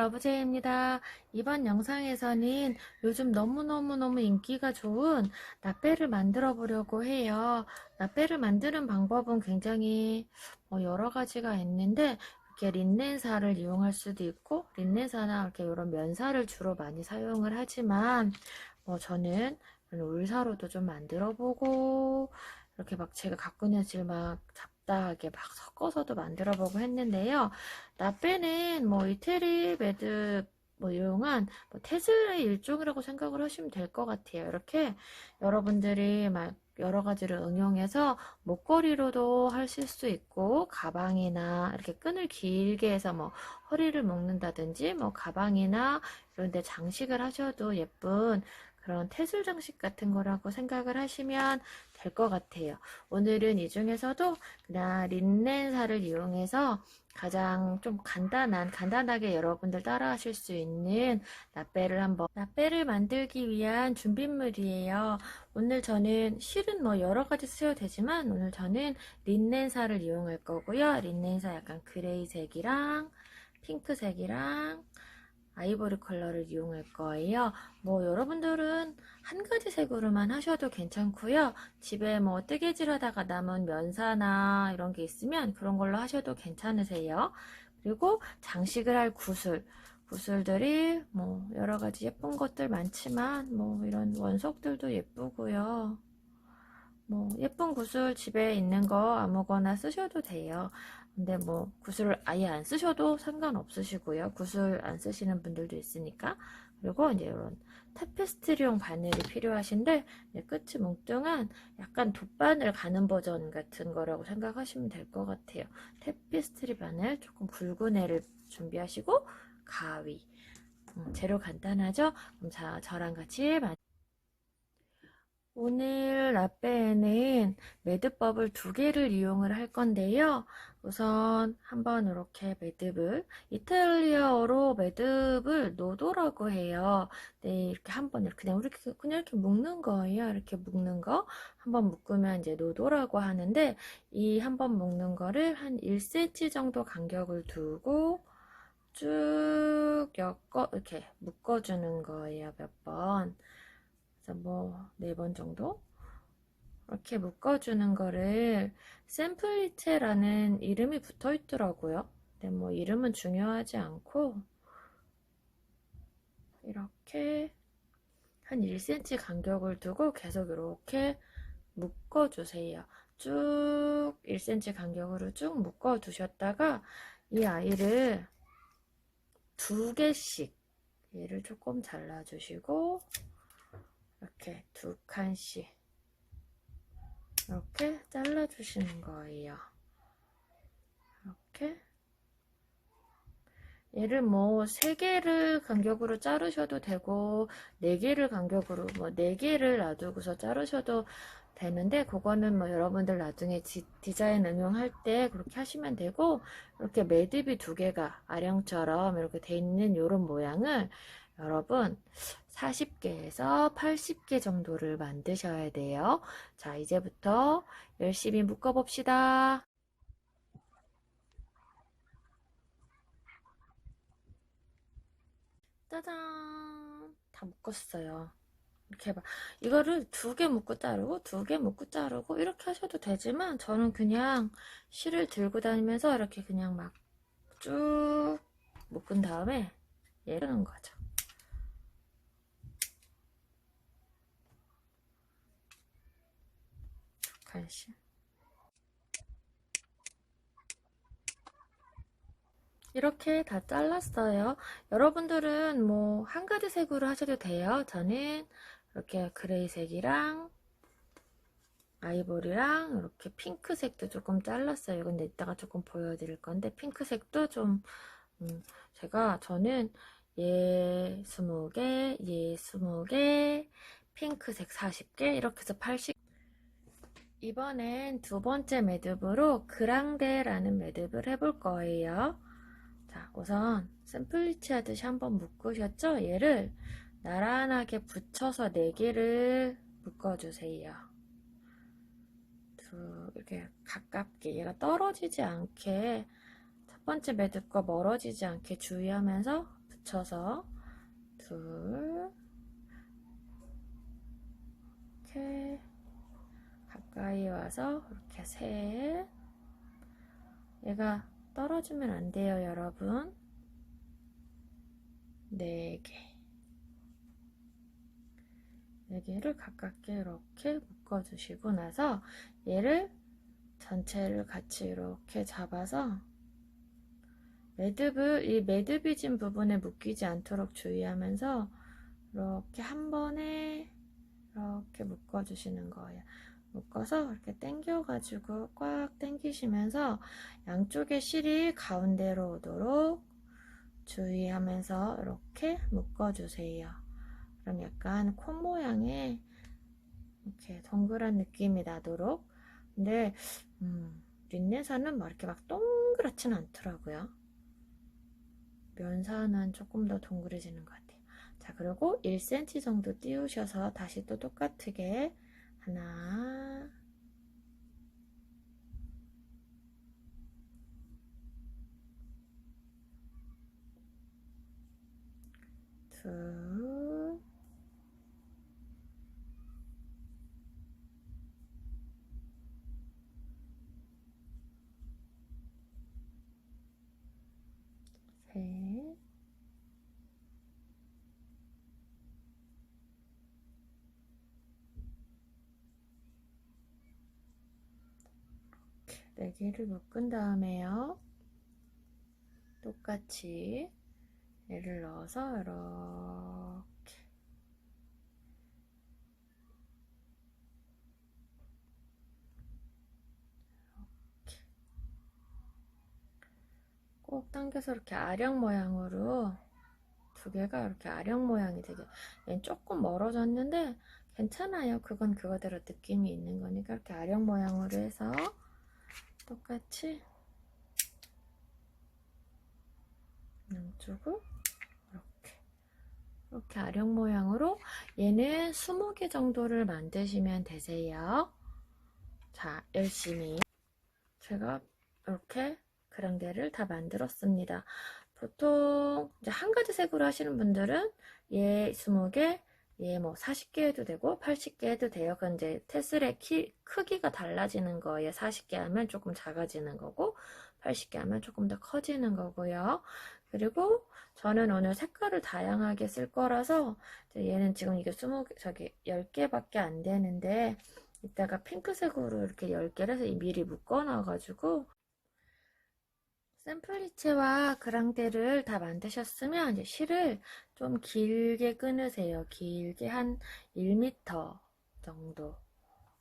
러브제이입니다. 이번 영상에서는 요즘 너무너무너무 인기가 좋은 나빼를 만들어 보려고 해요. 나빼를 만드는 방법은 굉장히 여러 가지가 있는데, 이렇게 린넨사를 이용할 수도 있고, 린넨사나 이렇게 이런 면사를 주로 많이 사용을 하지만, 저는 울사로도 좀 만들어 보고, 이렇게 막 제가 갖고 있는 질 막 잡다하게 막 섞어서도 만들어 보고 했는데요. 나빼는 이태리 매듭 이용한 테슬의 일종이라고 생각을 하시면 될 것 같아요. 이렇게 여러분들이 막 여러 가지를 응용해서 목걸이로도 하실 수 있고, 가방이나 이렇게 끈을 길게 해서 허리를 묶는다든지 가방이나 이런 데 장식을 하셔도 예쁜 그런 테슬 장식 같은 거라고 생각을 하시면 될 것 같아요. 오늘은 이 중에서도 그냥 린넨사를 이용해서 가장 좀 간단하게 여러분들 따라 하실 수 있는 나빼를 만들기 위한 준비물이에요. 오늘 저는 실은 여러 가지 쓰셔도 되지만, 오늘 저는 린넨사를 이용할 거고요. 린넨사 약간 그레이색이랑 핑크색이랑 아이보리 컬러를 이용할 거예요. 여러분들은 한 가지 색으로만 하셔도 괜찮고요. 집에 뜨개질 하다가 남은 면사나 이런 게 있으면 그런 걸로 하셔도 괜찮으세요. 그리고 장식을 할 구슬들이 여러 가지 예쁜 것들 많지만 이런 원석들도 예쁘고요. 예쁜 구슬 집에 있는 거 아무거나 쓰셔도 돼요. 근데 구슬을 아예 안 쓰셔도 상관없으시고요. 구슬 안 쓰시는 분들도 있으니까. 그리고 이제 이런 타페스트리용 바늘이 필요하신데, 끝이 뭉뚱한 약간 돗바늘 가는 버전 같은 거라고 생각하시면 될 것 같아요. 타페스트리 바늘 조금 굵은 애를 준비하시고, 가위. 재료 간단하죠? 그럼 저랑 같이 오늘 라빼에는 매듭법을 두 개를 이용을 할 건데요. 우선 한번 이렇게 이탈리아어로 매듭을 노도라고 해요. 네, 이렇게 한번 그냥 이렇게 묶는 거예요. 이렇게 묶는 거. 한번 묶으면 이제 노도라고 하는데, 이 한번 묶는 거를 한 1cm 정도 간격을 두고 쭉 이렇게 묶어주는 거예요. 몇 번. 그래서 4번 정도 이렇게 묶어주는 거를 샘플리체라는 이름이 붙어 있더라고요. 근데 이름은 중요하지 않고, 이렇게 한 1cm 간격을 두고 계속 이렇게 묶어주세요. 쭉 1cm 간격으로 쭉 묶어두셨다가 이 아이를 두 개씩, 얘를 조금 잘라주시고 이렇게 두 칸씩 이렇게 잘라주시는 거예요. 이렇게 얘를 3개를 간격으로 자르셔도 되고 4개를 간격으로 4개를 놔두고서 자르셔도 되는데, 그거는 여러분들 나중에 디자인 응용할 때 그렇게 하시면 되고, 이렇게 매듭이 2개가 아령처럼 이렇게 돼 있는 이런 모양을 여러분 40개에서 80개 정도를 만드셔야 돼요. 자, 이제부터 열심히 묶어 봅시다. 짜잔, 다 묶었어요. 이렇게 이거를 2개 묶고 자르고 2개 묶고 자르고 이렇게 하셔도 되지만, 저는 그냥 실을 들고 다니면서 이렇게 그냥 막 쭉 묶은 다음에 얘르는 거죠. 두 칸씩 이렇게 다 잘랐어요. 여러분들은 한 가지 색으로 하셔도 돼요. 저는 이렇게 그레이색이랑 아이보리랑 이렇게 핑크색도 조금 잘랐어요. 근데 이따가 조금 보여드릴 건데, 핑크색도 좀 저는 얘 20개, 얘 20개, 핑크색 40개, 이렇게 해서 80. 이번엔 두 번째 매듭으로 그랑데라는 매듭을 해볼 거예요. 자, 우선 샘플리치 하듯이 한번 묶으셨죠? 얘를 나란하게 붙여서 4개를 묶어주세요. 이렇게 가깝게, 얘가 떨어지지 않게, 첫 번째 매듭과 멀어지지 않게 주의하면서 붙여서 둘, 이렇게 가까이 와서 이렇게 셋. 얘가 떨어지면 안 돼요, 여러분. 4개. 4개를 가깝게 이렇게 묶어주시고 나서 얘를 전체를 같이 이렇게 잡아서 이 매듭이 진 부분에 묶이지 않도록 주의하면서 이렇게 한 번에 이렇게 묶어주시는 거예요. 묶어서 이렇게 당겨가지고 꽉 당기시면서 양쪽의 실이 가운데로 오도록 주의하면서 이렇게 묶어주세요. 그럼 약간 콩 모양의 이렇게 동그란 느낌이 나도록. 근데 린넨사는 막 이렇게 막 동그랗지는 않더라고요. 면사는 조금 더 동그래지는 것 같아요. 자, 그리고 1cm 정도 띄우셔서 다시 또 똑같게 하나, 둘, 셋, 네 개를 묶은 다음에요. 똑같이 얘를 넣어서 이렇게 꼭 당겨서 이렇게 아령 모양으로 2개가 이렇게 아령 모양이 되게, 얘는 조금 멀어졌는데 괜찮아요. 그건 그거대로 느낌이 있는 거니까 이렇게 아령 모양으로 해서 똑같이 양쪽을 이렇게 아령 모양으로 얘는 20개 정도를 만드시면 되세요. 자, 열심히 제가 이렇게 그랑데를 다 만들었습니다. 보통 이제 한 가지 색으로 하시는 분들은 얘 20개, 얘 뭐 40개 해도 되고 80개 해도 돼요. 그건 이제 테슬의 크기가 달라지는 거예요. 40개 하면 조금 작아지는 거고 80개 하면 조금 더 커지는 거고요. 그리고 저는 오늘 색깔을 다양하게 쓸 거라서 얘는 지금 이게 10개밖에 안 되는데 이따가 핑크색으로 이렇게 10개를 해서 미리 묶어 놔가지고 샘플리체와 그랑데를 다 만드셨으면 이제 실을 좀 길게 끊으세요. 길게 한 1m 정도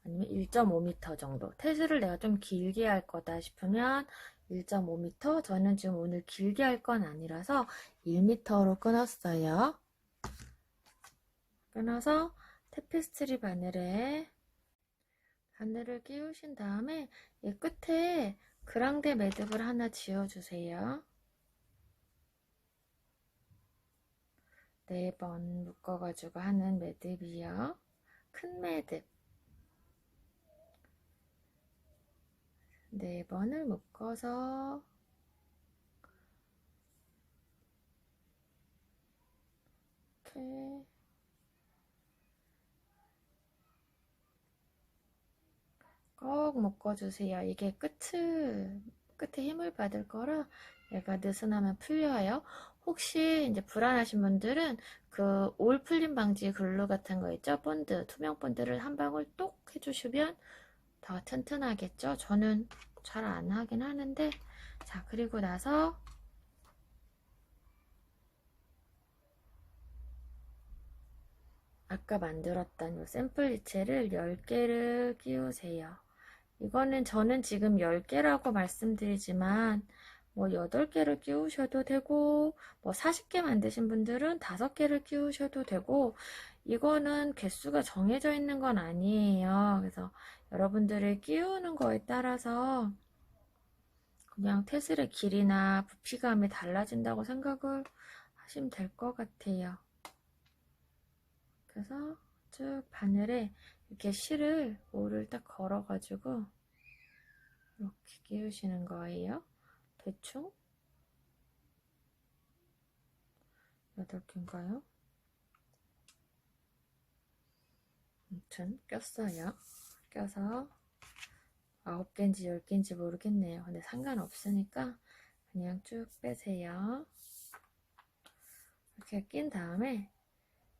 아니면 1.5m 정도. 테슬을 내가 좀 길게 할 거다 싶으면 1.5m. 저는 지금 오늘 길게 할 건 아니라서 1m로 끊었어요. 끊어서 테피스트리 바늘을 끼우신 다음에 이 끝에 그랑데 매듭을 하나 지어주세요. 4번 묶어가지고 하는 매듭이요. 큰 매듭 4번을 묶어서 이렇게 꼭 묶어주세요. 이게 끝에 힘을 받을 거라 얘가 느슨하면 풀려요. 혹시 이제 불안하신 분들은 그 올 풀림 방지 글루 같은 거 있죠? 본드, 투명 본드를 한 방울 똑 해주시면 더 튼튼하겠죠? 저는 잘 안 하긴 하는데. 자, 그리고 나서 아까 만들었던 이 샘플 리체를 10개를 끼우세요. 이거는 저는 지금 10개라고 말씀드리지만 뭐 8개를 끼우셔도 되고 뭐 40개 만드신 분들은 5개를 끼우셔도 되고 이거는 개수가 정해져 있는 건 아니에요. 그래서 여러분들의 끼우는 거에 따라서 그냥 테슬의 길이나 부피감이 달라진다고 생각을 하시면 될 것 같아요. 그래서 쭉 바늘에 이렇게 실을 올을 딱 걸어가지고 이렇게 끼우시는 거예요. 대충 8개인가요? 아무튼 꼈어요. 껴서 9개인지 10개인지 모르겠네요. 근데 상관없으니까 그냥 쭉 빼세요. 이렇게 낀 다음에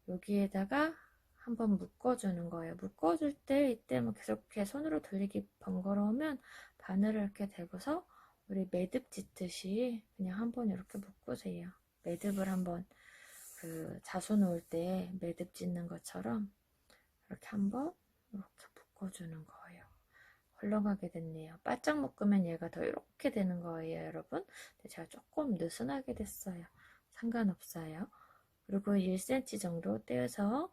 여기에다가 한번 묶어주는 거예요. 묶어줄 때 이때 뭐 계속 이렇게 손으로 돌리기 번거로우면 바늘을 이렇게 대고서 우리 매듭 짓듯이 그냥 한번 이렇게 묶으세요. 매듭을 한번 그 자수 놓을 때 매듭 짓는 것처럼 이렇게 한번 이렇게 묶어주는 거예요. 헐렁하게 됐네요. 바짝 묶으면 얘가 더 이렇게 되는 거예요, 여러분. 근데 제가 조금 느슨하게 됐어요. 상관없어요. 그리고 1cm 정도 떼어서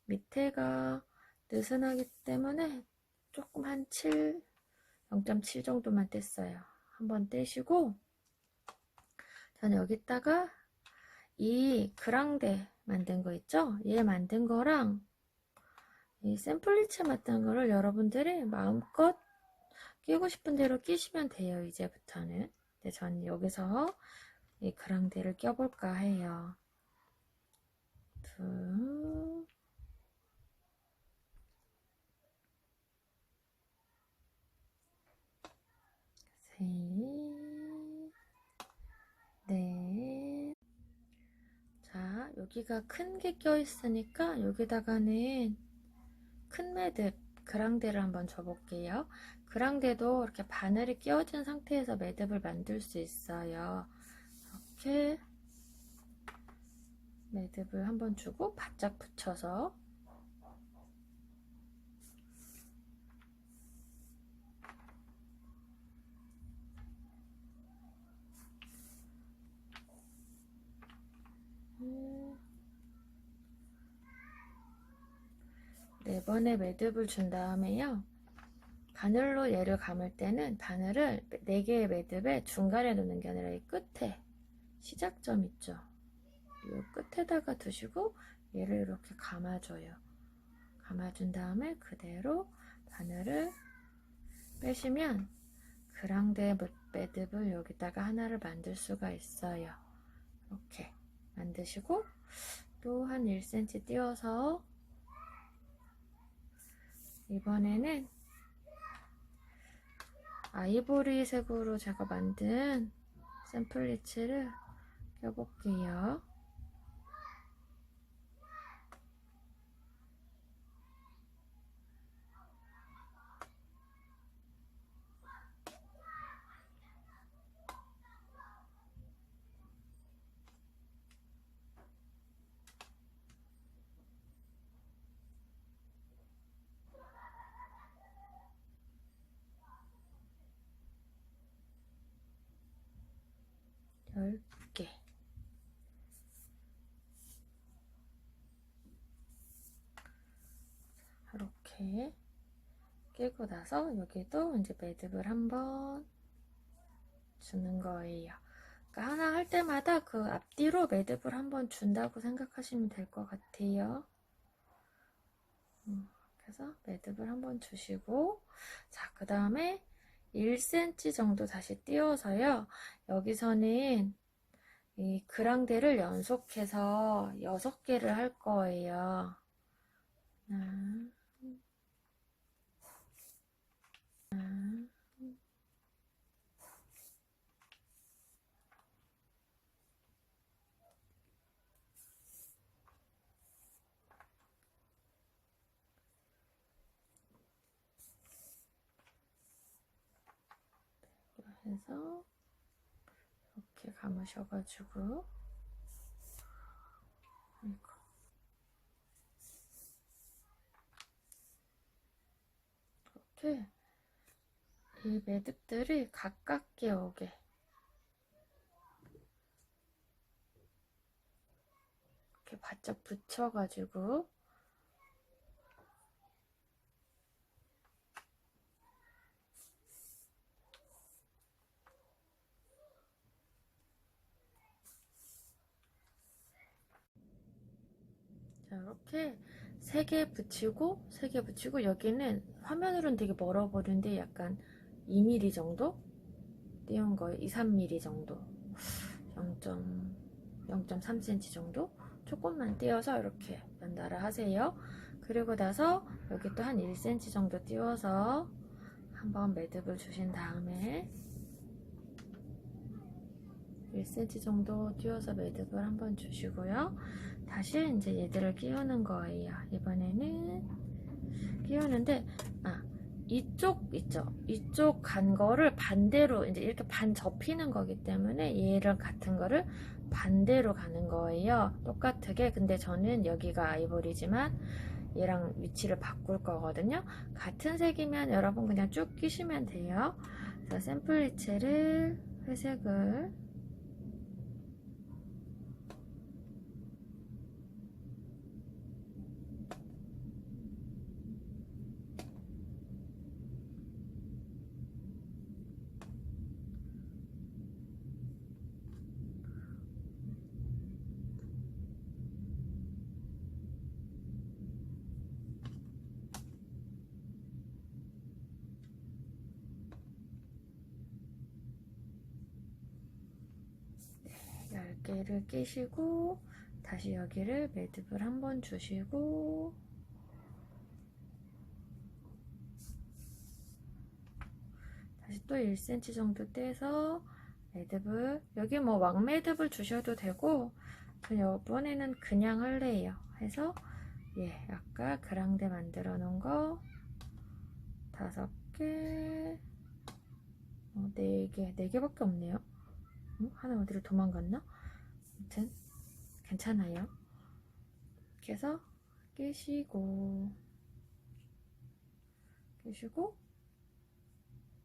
밑에가 느슨하기 때문에 조금 한 0.7 정도만 뗐어요. 한번 떼시고 저는 여기다가 이 그랑데 만든 거 있죠? 얘 만든 거랑 이 샘플리츠 만든 거를 여러분들이 마음껏 끼고 싶은 대로 끼시면 돼요. 이제부터는. 근데 저는 여기서 이 그랑데를 껴볼까 해요. 둘, 셋, 넷. 자, 여기가 큰 게 껴있으니까 여기다가는 큰 매듭 그랑데를 한번 줘볼게요. 그랑데도 이렇게 바늘이 끼워진 상태에서 매듭을 만들 수 있어요. 이렇게 매듭을 한번 주고 바짝 붙여서 네 번의 매듭을 준 다음에요. 바늘로 얘를 감을 때는 바늘을 4개의 매듭의 중간에 놓는 게 아니라 이 끝에 시작점 있죠. 이 끝에다가 두시고 얘를 이렇게 감아줘요. 감아준 다음에 그대로 바늘을 빼시면 그랑데 매듭을 여기다가 하나를 만들 수가 있어요. 이렇게 만드시고 또 한 1cm 띄워서 이번에는 아이보리색으로 제가 만든 샘플리츠를 껴볼게요. 열 개. 이렇게 끼고 나서 여기도 이제 매듭을 한번 주는 거예요. 그러니까 하나 할 때마다 그 앞뒤로 매듭을 한번 준다고 생각하시면 될 것 같아요. 그래서 매듭을 한번 주시고 자, 그 다음에 1cm 정도 다시 띄워서요. 여기서는 이 그랑데를 연속해서 6개를 할 거예요. 하나, 하나, 해서 이렇게 감으셔가지고 이렇게 이 매듭들이 가깝게 오게 이렇게 바짝 붙여가지고 자, 이렇게 3개 붙이고 3개 붙이고 여기는 화면으로는 되게 멀어 보이는데 약간 2mm 정도 띄운 거예요. 2, 3mm 정도 0. 0.3cm 정도 조금만 띄워서 이렇게 연달아 하세요. 그리고 나서 여기 또 한 1cm 정도 띄워서 한번 매듭을 주신 다음에 1cm 정도 띄워서 매듭을 한번 주시고요. 다시 이제 얘들을 끼우는 거예요. 이번에는 끼우는데 이쪽 있죠? 이쪽 간 거를 반대로 이제 이렇게 반 접히는 거기 때문에 얘를 같은 거를 반대로 가는 거예요. 똑같게. 근데 저는 여기가 아이보리지만 얘랑 위치를 바꿀 거거든요. 같은 색이면 여러분 그냥 쭉 끼시면 돼요. 그래서 샘플 리체를 회색을 얇게를 끼시고 다시 여기를 매듭을 한번 주시고 다시 또 1cm 정도 떼서 매듭을 여기 뭐 왕매듭을 주셔도 되고 이번에는 그냥 할래요. 해서 아까 그랑데 만들어 놓은 거 5개 4개 4개밖에 없네요. 하나 어디로 도망갔나? 아무튼 괜찮아요. 이렇게 해서 끼시고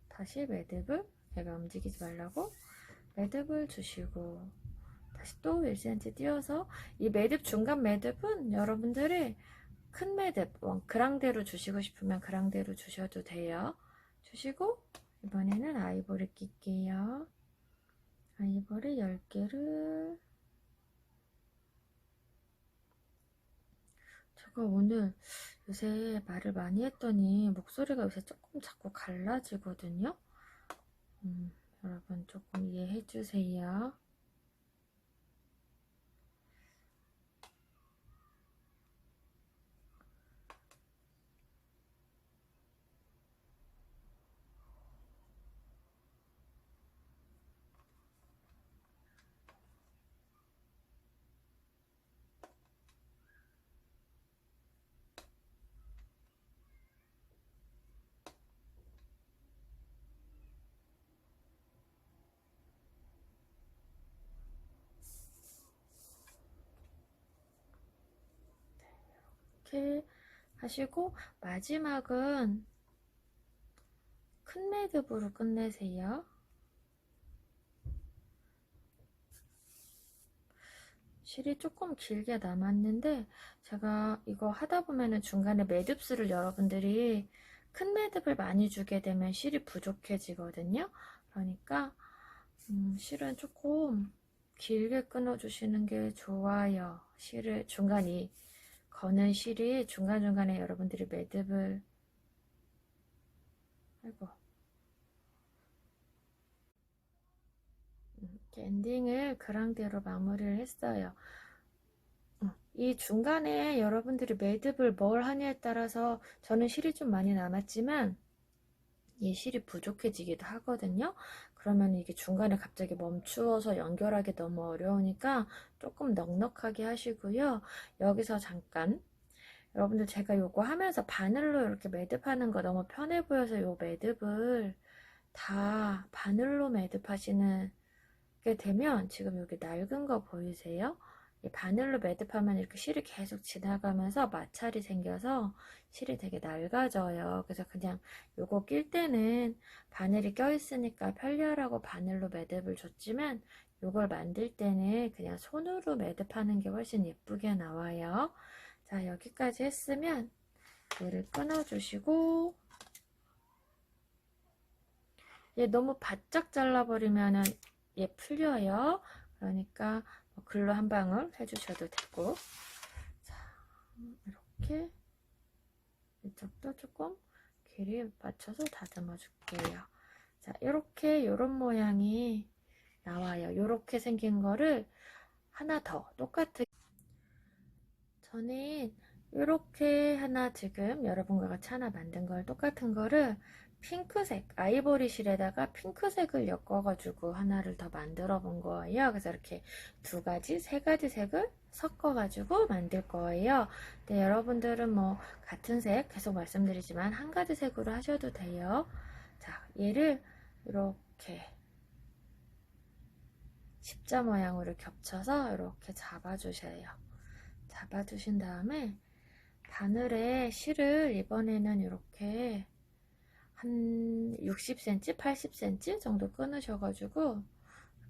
다시 매듭을 얘가 움직이지 말라고 매듭을 주시고 다시 또 1cm 띄워서 이 매듭 중간 매듭은 여러분들이 큰 매듭 그랑데로 주시고 싶으면 그랑데로 주셔도 돼요. 주시고 이번에는 아이보리 낄게요. 아이보리 10개를 제가 오늘 요새 말을 많이 했더니 목소리가 요새 조금 자꾸 갈라지거든요. 여러분 조금 이해해 주세요. 이렇게 하시고 마지막은 큰 매듭으로 끝내세요. 실이 조금 길게 남았는데 제가 이거 하다 보면은 중간에 매듭수를 여러분들이 큰 매듭을 많이 주게 되면 실이 부족해지거든요. 그러니까 실은 조금 길게 끊어주시는 게 좋아요. 실을 중간이 거는 실이 중간중간에 여러분들이 매듭을 엔딩을 그랑데로 마무리를 했어요. 이 중간에 여러분들이 매듭을 뭘 하냐에 따라서 저는 실이 좀 많이 남았지만 이 실이 부족해지기도 하거든요. 그러면 이게 중간에 갑자기 멈추어서 연결하기 너무 어려우니까 조금 넉넉하게 하시고요. 여기서 잠깐 여러분들 제가 요거 하면서 바늘로 이렇게 매듭하는 거 너무 편해 보여서 요 매듭을 다 바늘로 매듭하시는 게 되면 지금 여기 낡은 거 보이세요? 이 바늘로 매듭하면 이렇게 실이 계속 지나가면서 마찰이 생겨서 실이 되게 낡아져요. 그래서 그냥 요거 낄 때는 바늘이 껴있으니까 편리하라고 바늘로 매듭을 줬지만 요걸 만들 때는 그냥 손으로 매듭하는 게 훨씬 예쁘게 나와요. 자, 여기까지 했으면 얘를 끊어주시고 얘 너무 바짝 잘라버리면은 얘 풀려요. 그러니까 글로 한 방울 해주셔도 되고 자, 이렇게 이쪽도 조금 길이 맞춰서 다듬어 줄게요. 자, 이렇게 요런 모양이 나와요. 요렇게 생긴 거를 하나 더 똑같은 저는 이렇게 하나 지금 여러분과 같이 하나 만든 걸 똑같은 거를 핑크색 아이보리 실에다가 핑크색을 엮어가지고 하나를 더 만들어 본 거예요. 그래서 이렇게 두 가지, 세 가지 색을 섞어가지고 만들 거예요. 네, 여러분들은 뭐 같은 색 계속 말씀드리지만 한 가지 색으로 하셔도 돼요. 자, 얘를 이렇게 십자 모양으로 겹쳐서 이렇게 잡아주세요. 잡아주신 다음에 바늘에 실을 이번에는 이렇게 한 60cm, 80cm 정도 끊으셔가지고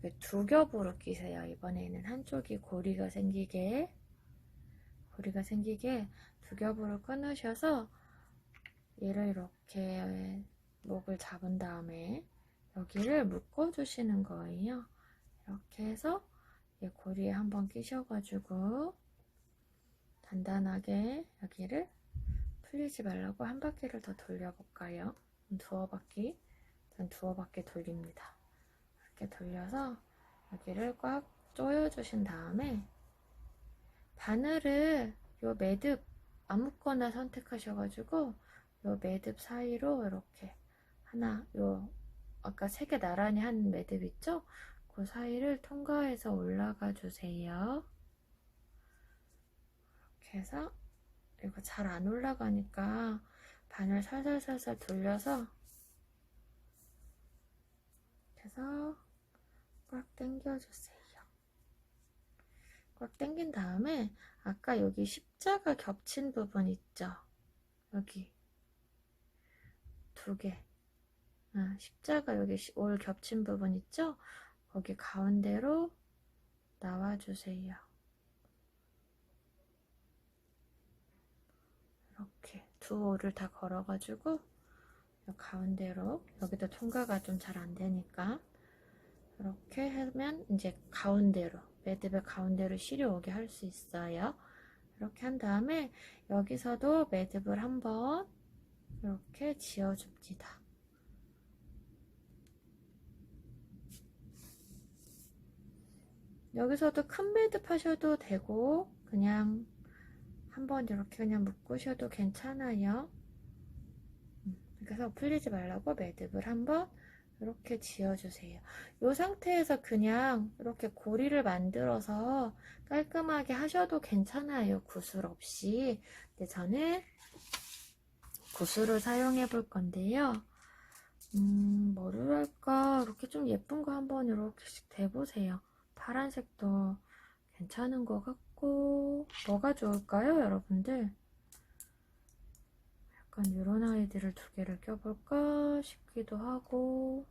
이렇게 두 겹으로 끼세요. 이번에는 한쪽이 고리가 생기게 두 겹으로 끊으셔서 얘를 이렇게 목을 잡은 다음에 여기를 묶어 주시는 거예요. 이렇게 해서 이 고리에 한번 끼셔가지고 단단하게 여기를 풀리지 말라고 한 바퀴를 더 돌려볼까요? 두어 바퀴, 전 두어 바퀴 돌립니다. 이렇게 돌려서 여기를 꽉 조여주신 다음에 바늘을 요 매듭 아무거나 선택하셔가지고 요 매듭 사이로 이렇게 하나, 요 아까 세 개 나란히 한 매듭 있죠? 그 사이를 통과해서 올라가 주세요. 이렇게 해서 이거 잘 안 올라가니까 바늘 살살살살 돌려서 해서 꽉 당겨주세요. 꽉 당긴 다음에 아까 여기 십자가 겹친 부분 있죠? 여기 두 개. 십자가 여기 올 겹친 부분 있죠? 거기 가운데로 나와주세요. 이렇게 두 올을 다 걸어가지고 가운데로 여기도 통과가 좀 잘 안 되니까 이렇게 하면 이제 가운데로 매듭의 가운데로 실이 오게 할 수 있어요. 이렇게 한 다음에 여기서도 매듭을 한번 이렇게 지어줍니다. 여기서도 큰 매듭 하셔도 되고 그냥 한번 이렇게 그냥 묶으셔도 괜찮아요. 그래서 풀리지 말라고 매듭을 한번 이렇게 지어주세요. 이 상태에서 그냥 이렇게 고리를 만들어서 깔끔하게 하셔도 괜찮아요. 구슬 없이. 근데 저는 구슬을 사용해 볼 건데요. 뭐를 할까? 이렇게 좀 예쁜 거 한번 이렇게씩 대보세요. 파란색도 괜찮은 것 같고 뭐가 좋을까요, 여러분들? 약간 이런 아이들을 두 개를 껴볼까 싶기도 하고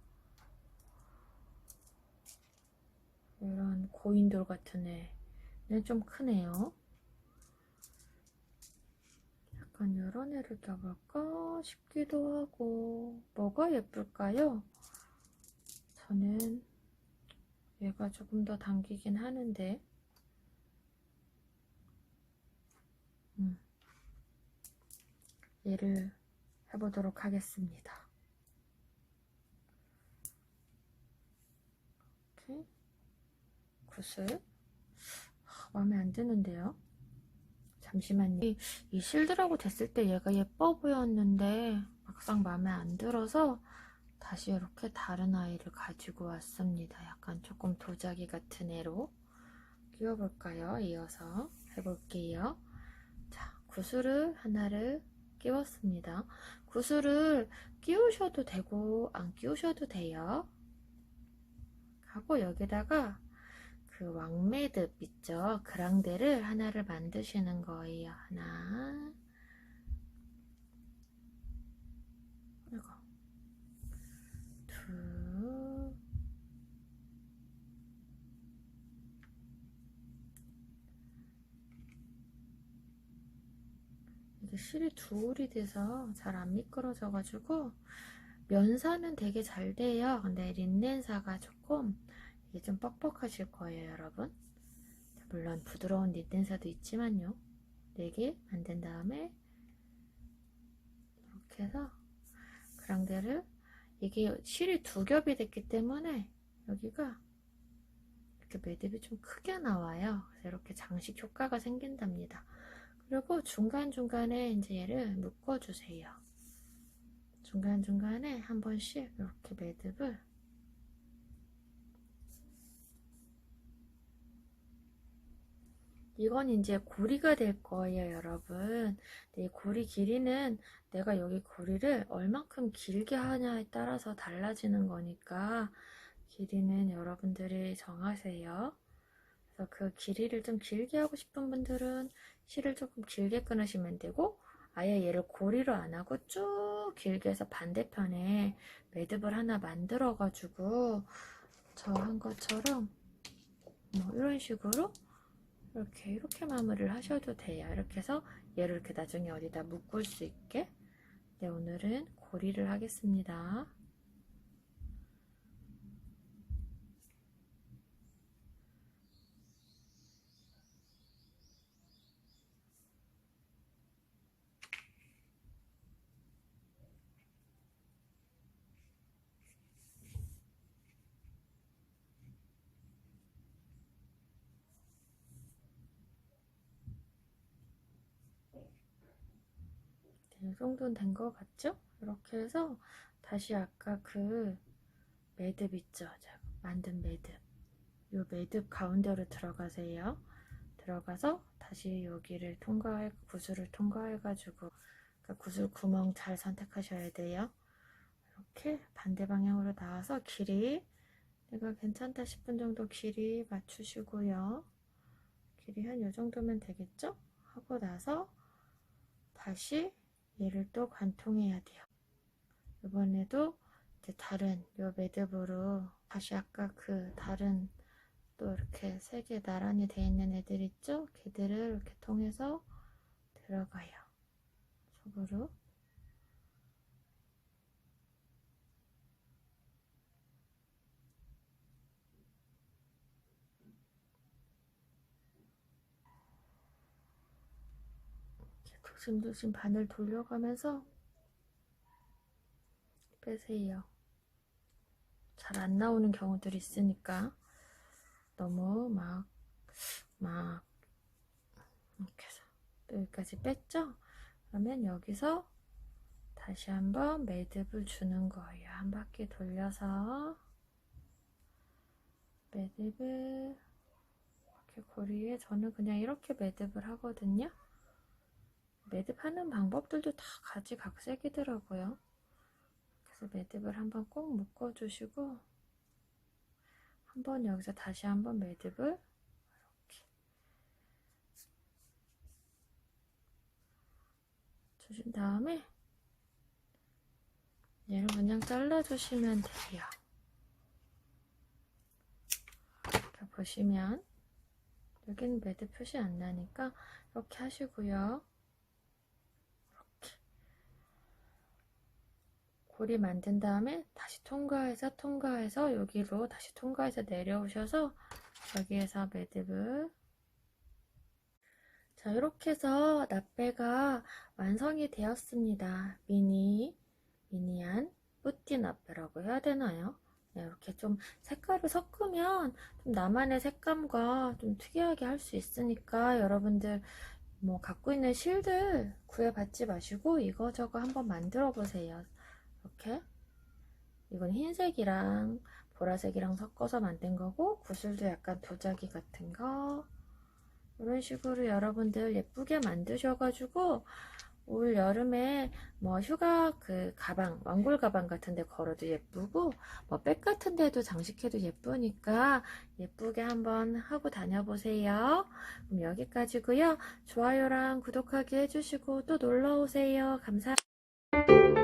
이런 고인돌 같은 애는 좀 크네요. 약간 이런 애를 껴볼까 싶기도 하고 뭐가 예쁠까요? 저는 얘가 조금 더 당기긴 하는데 얘를 해보도록 하겠습니다. 이렇게 구슬 마음에 안 드는데요. 잠시만요. 이 실드라고 됐을 때 얘가 예뻐 보였는데 막상 마음에 안 들어서 다시 이렇게 다른 아이를 가지고 왔습니다. 약간 조금 도자기 같은 애로 끼워볼까요? 이어서 해볼게요. 자, 구슬을 하나를 끼웠습니다. 구슬을 끼우셔도 되고 안 끼우셔도 돼요. 하고 여기다가 그 왕매듭 있죠? 그랑데를 하나를 만드시는 거예요. 하나, 그리고 둘, 이게 실이 두 올이 돼서 잘 안 미끄러져가지고 면사는 되게 잘 돼요. 근데 린넨사가 조금 이게 좀 뻑뻑하실 거예요, 여러분. 물론 부드러운 린넨사도 있지만요. 4개 만든 다음에 이렇게 해서 그랑데를 이게 실이 두 겹이 됐기 때문에 여기가 이렇게 매듭이 좀 크게 나와요. 그래서 이렇게 장식 효과가 생긴답니다. 그리고 중간중간에 이제 얘를 묶어주세요. 중간중간에 한 번씩 이렇게 매듭을 이건 이제 고리가 될 거예요, 여러분. 이 고리 길이는 내가 여기 고리를 얼만큼 길게 하냐에 따라서 달라지는 거니까 길이는 여러분들이 정하세요. 그래서 그 길이를 좀 길게 하고 싶은 분들은 실을 조금 길게 끊으시면 되고, 아예 얘를 고리로 안 하고 쭉 길게 해서 반대편에 매듭을 하나 만들어 가지고 저 한 것처럼 뭐 이런 식으로 이렇게 마무리를 하셔도 돼요. 이렇게 해서 얘를 이렇게 나중에 어디다 묶을 수 있게. 네, 오늘은 고리를 하겠습니다. 이 정도는 된 것 같죠? 이렇게 해서 다시 아까 그 매듭 있죠? 자, 만든 매듭. 이 매듭 가운데로 들어가세요. 들어가서 다시 여기를 통과해, 구슬을 통과해가지고, 그러니까 구슬 구멍 잘 선택하셔야 돼요. 이렇게 반대 방향으로 나와서 길이, 내가 괜찮다 싶은 정도 길이 맞추시고요. 길이 한 이 정도면 되겠죠? 하고 나서 다시 얘를 또 관통해야 돼요. 이번에도 이제 다른 요 매듭으로 다시 아까 그 다른 또 이렇게 세 개 나란히 되어 있는 애들 있죠? 걔들을 이렇게 통해서 들어가요. 속으로. 조심조심 바늘 돌려가면서 빼세요. 잘 안 나오는 경우들이 있으니까 너무 막 이렇게 해서 여기까지 뺐죠? 그러면 여기서 다시 한번 매듭을 주는 거예요. 한 바퀴 돌려서 매듭을 이렇게 고리에 저는 그냥 이렇게 매듭을 하거든요. 매듭하는 방법들도 다 가지각색이더라고요. 그래서 매듭을 한번 꼭 묶어주시고 한번 여기서 다시 한번 매듭을 이렇게 주신 다음에 얘를 그냥 잘라주시면 돼요. 이렇게 보시면 여기는 매듭 표시 안 나니까 이렇게 하시고요. 이렇게 고리 만든 다음에 다시 통과해서 여기로 다시 통과해서 내려오셔서 여기에서 매듭을 자, 이렇게 해서 납배가 완성이 되었습니다. 미니한 뿌띠 납배라고 해야 되나요? 네, 이렇게 좀 색깔을 섞으면 좀 나만의 색감과 좀 특이하게 할 수 있으니까 여러분들 뭐 갖고 있는 실들 구애받지 마시고 이거저거 한번 만들어 보세요. 이렇게 이건 흰색이랑 보라색이랑 섞어서 만든 거고 구슬도 약간 도자기 같은 거 이런 식으로 여러분들 예쁘게 만드셔가지고 올 여름에 뭐 휴가 그 가방, 왕골 가방 같은 데 걸어도 예쁘고 뭐 백 같은 데도 장식해도 예쁘니까 예쁘게 한번 하고 다녀보세요. 그럼 여기까지고요. 좋아요랑 구독하기 해주시고 또 놀러오세요. 감사합니다.